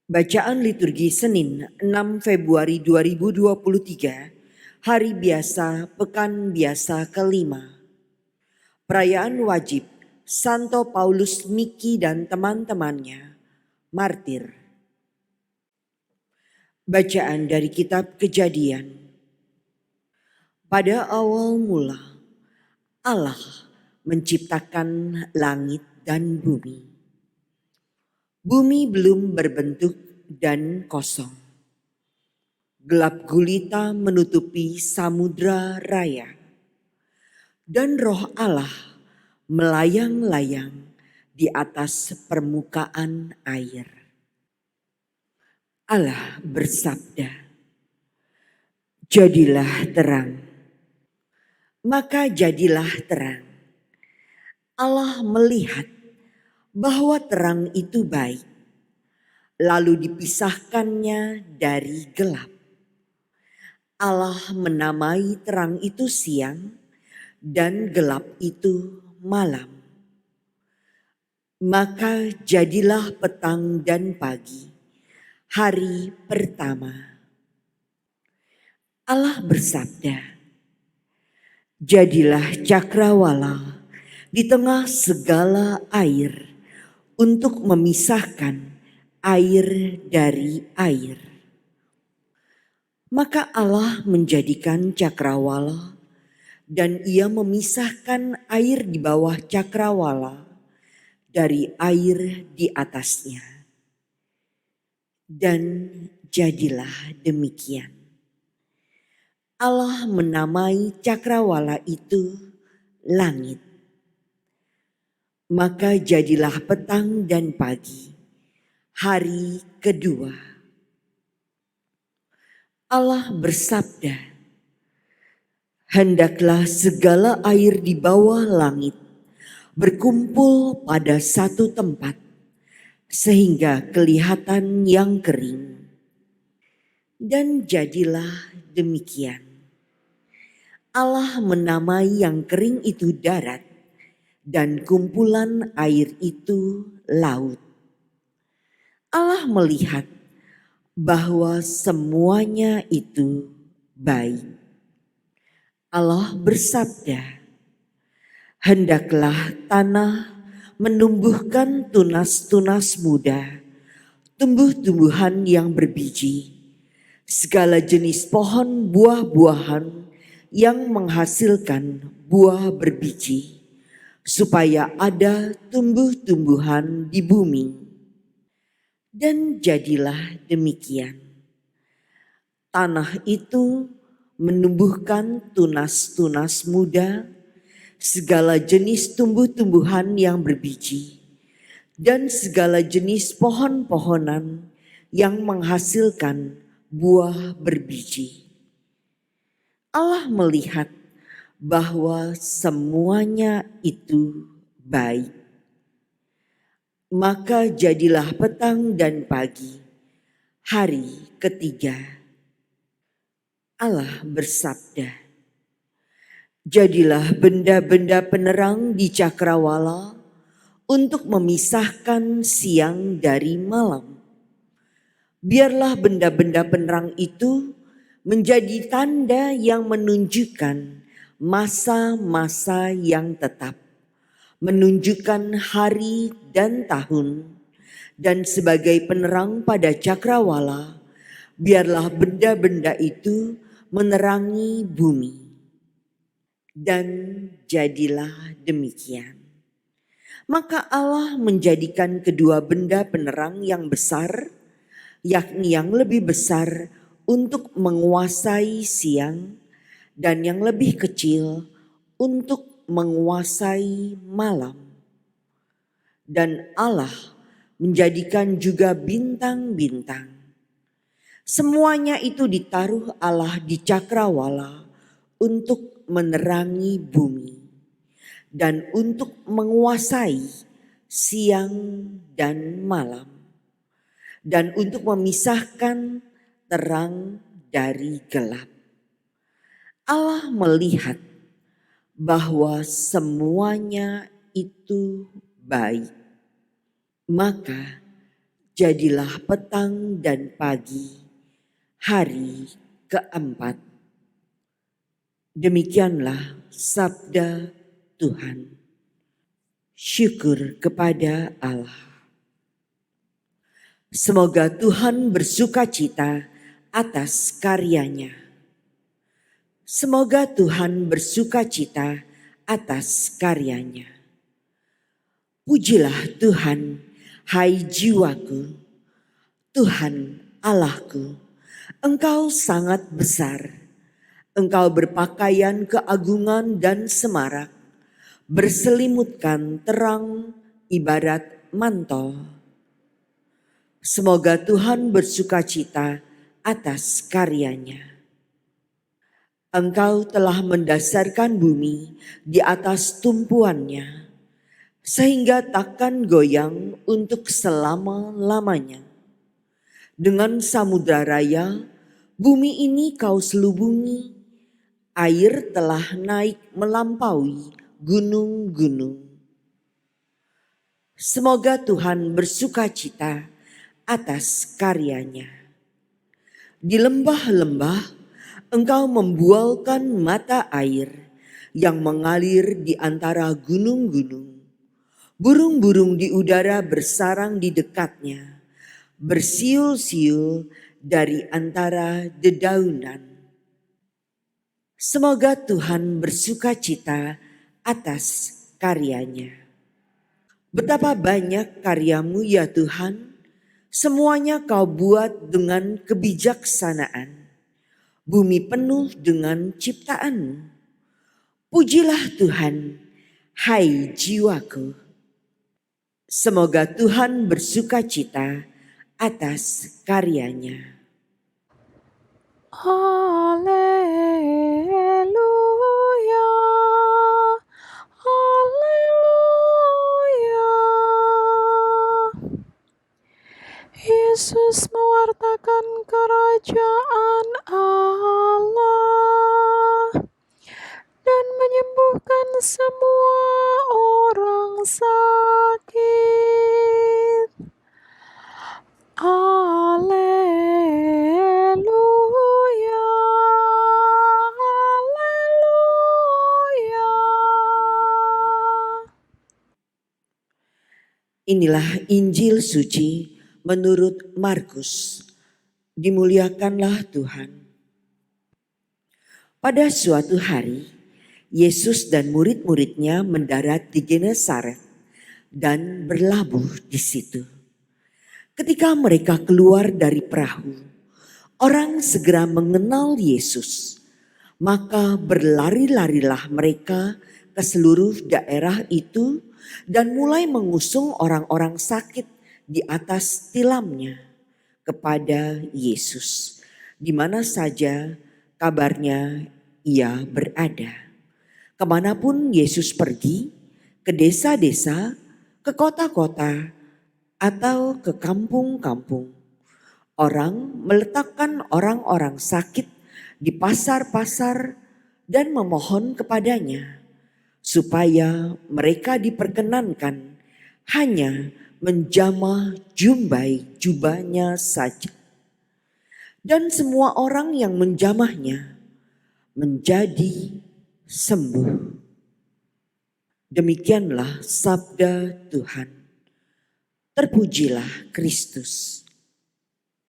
Bacaan liturgi Senin 6 Februari 2023, Hari Biasa Pekan Biasa kelima. Perayaan wajib Santo Paulus Miki dan teman-temannya, martir. Bacaan dari kitab Kejadian. Pada awal mula, Allah menciptakan langit dan bumi. Bumi belum berbentuk dan kosong. Gelap gulita menutupi samudra raya. Dan roh Allah melayang-layang di atas permukaan air. Allah bersabda, "Jadilah terang." Maka jadilah terang. Allah melihat bahwa terang itu baik, lalu dipisahkannya dari gelap. Allah menamai terang itu siang dan gelap itu malam. Maka jadilah petang dan pagi, hari pertama. Allah bersabda, "Jadilah cakrawala di tengah segala air untuk memisahkan air dari air." Maka Allah menjadikan cakrawala dan ia memisahkan air di bawah cakrawala dari air di atasnya. Dan jadilah demikian. Allah menamai cakrawala itu langit. Maka jadilah petang dan pagi, hari kedua. Allah bersabda, "Hendaklah segala air di bawah langit berkumpul pada satu tempat, sehingga kelihatan yang kering." Dan jadilah demikian. Allah menamai yang kering itu darat, dan kumpulan air itu laut. Allah melihat bahwa semuanya itu baik. Allah bersabda, "Hendaklah tanah menumbuhkan tunas-tunas muda, tumbuh-tumbuhan yang berbiji, segala jenis pohon buah-buahan yang menghasilkan buah berbiji, supaya ada tumbuh-tumbuhan di bumi." Dan jadilah demikian. Tanah itu menumbuhkan tunas-tunas muda, segala jenis tumbuh-tumbuhan yang berbiji, dan segala jenis pohon-pohonan yang menghasilkan buah berbiji. Allah melihat bahwa semuanya itu baik. Maka jadilah petang dan pagi, hari ketiga. Allah bersabda, "Jadilah benda-benda penerang di cakrawala untuk memisahkan siang dari malam. Biarlah benda-benda penerang itu menjadi tanda yang menunjukkan masa-masa yang tetap, menunjukkan hari dan tahun, dan sebagai penerang pada cakrawala, biarlah benda-benda itu menerangi bumi." Dan jadilah demikian. Maka Allah menjadikan kedua benda penerang yang besar, yakni yang lebih besar untuk menguasai siang, dan yang lebih kecil untuk menguasai malam. Dan Allah menjadikan juga bintang-bintang. Semuanya itu ditaruh Allah di cakrawala untuk menerangi bumi dan untuk menguasai siang dan malam, dan untuk memisahkan terang dari gelap. Allah melihat bahwa semuanya itu baik. Maka Jadilah petang dan pagi, hari keempat. Demikianlah sabda Tuhan. Syukur kepada Allah. Semoga Tuhan bersukacita atas karyanya. Semoga Tuhan bersukacita atas karyanya. Pujilah Tuhan, hai jiwaku. Tuhan Allahku, Engkau sangat besar. Engkau berpakaian keagungan dan semarak, berselimutkan terang ibarat mantel. Semoga Tuhan bersukacita atas karyanya. Engkau telah mendasarkan bumi di atas tumpuannya, sehingga takkan goyang untuk selama-lamanya. Dengan samudra raya, bumi ini kau selubungi, air telah naik melampaui gunung-gunung. Semoga Tuhan bersukacita atas karyanya. Di lembah-lembah Engkau membualkan mata air yang mengalir di antara gunung-gunung. Burung-burung di udara bersarang di dekatnya, bersiul-siul dari antara dedaunan. Semoga Tuhan bersukacita atas karyanya. Betapa banyak karyamu ya Tuhan, semuanya kau buat dengan kebijaksanaan. Bumi penuh dengan ciptaan-Mu. Pujilah Tuhan, hai jiwaku. Semoga Tuhan bersukacita atas karyanya. Haleluya, haleluya. Yesus mewartakan kerajaan Allah dan menyembuhkan semua orang sakit. Haleluya, haleluya. Inilah Injil suci menurut Markus. Dimuliakanlah Tuhan. Pada suatu hari, Yesus dan murid-muridnya mendarat di Genesaret dan berlabuh di situ. Ketika mereka keluar dari perahu, orang segera mengenal Yesus. Maka berlari-larilah mereka ke seluruh daerah itu dan mulai mengusung orang-orang sakit di atas tilamnya kepada Yesus, di mana saja kabarnya ia berada. Kemanapun Yesus pergi, ke desa-desa, ke kota-kota, atau ke kampung-kampung, orang meletakkan orang-orang sakit di pasar-pasar dan memohon kepadanya supaya mereka diperkenankan hanya menjamah jumbai jubahnya saja. Dan semua orang yang menjamahnya menjadi sembuh. Demikianlah sabda Tuhan. Terpujilah Kristus.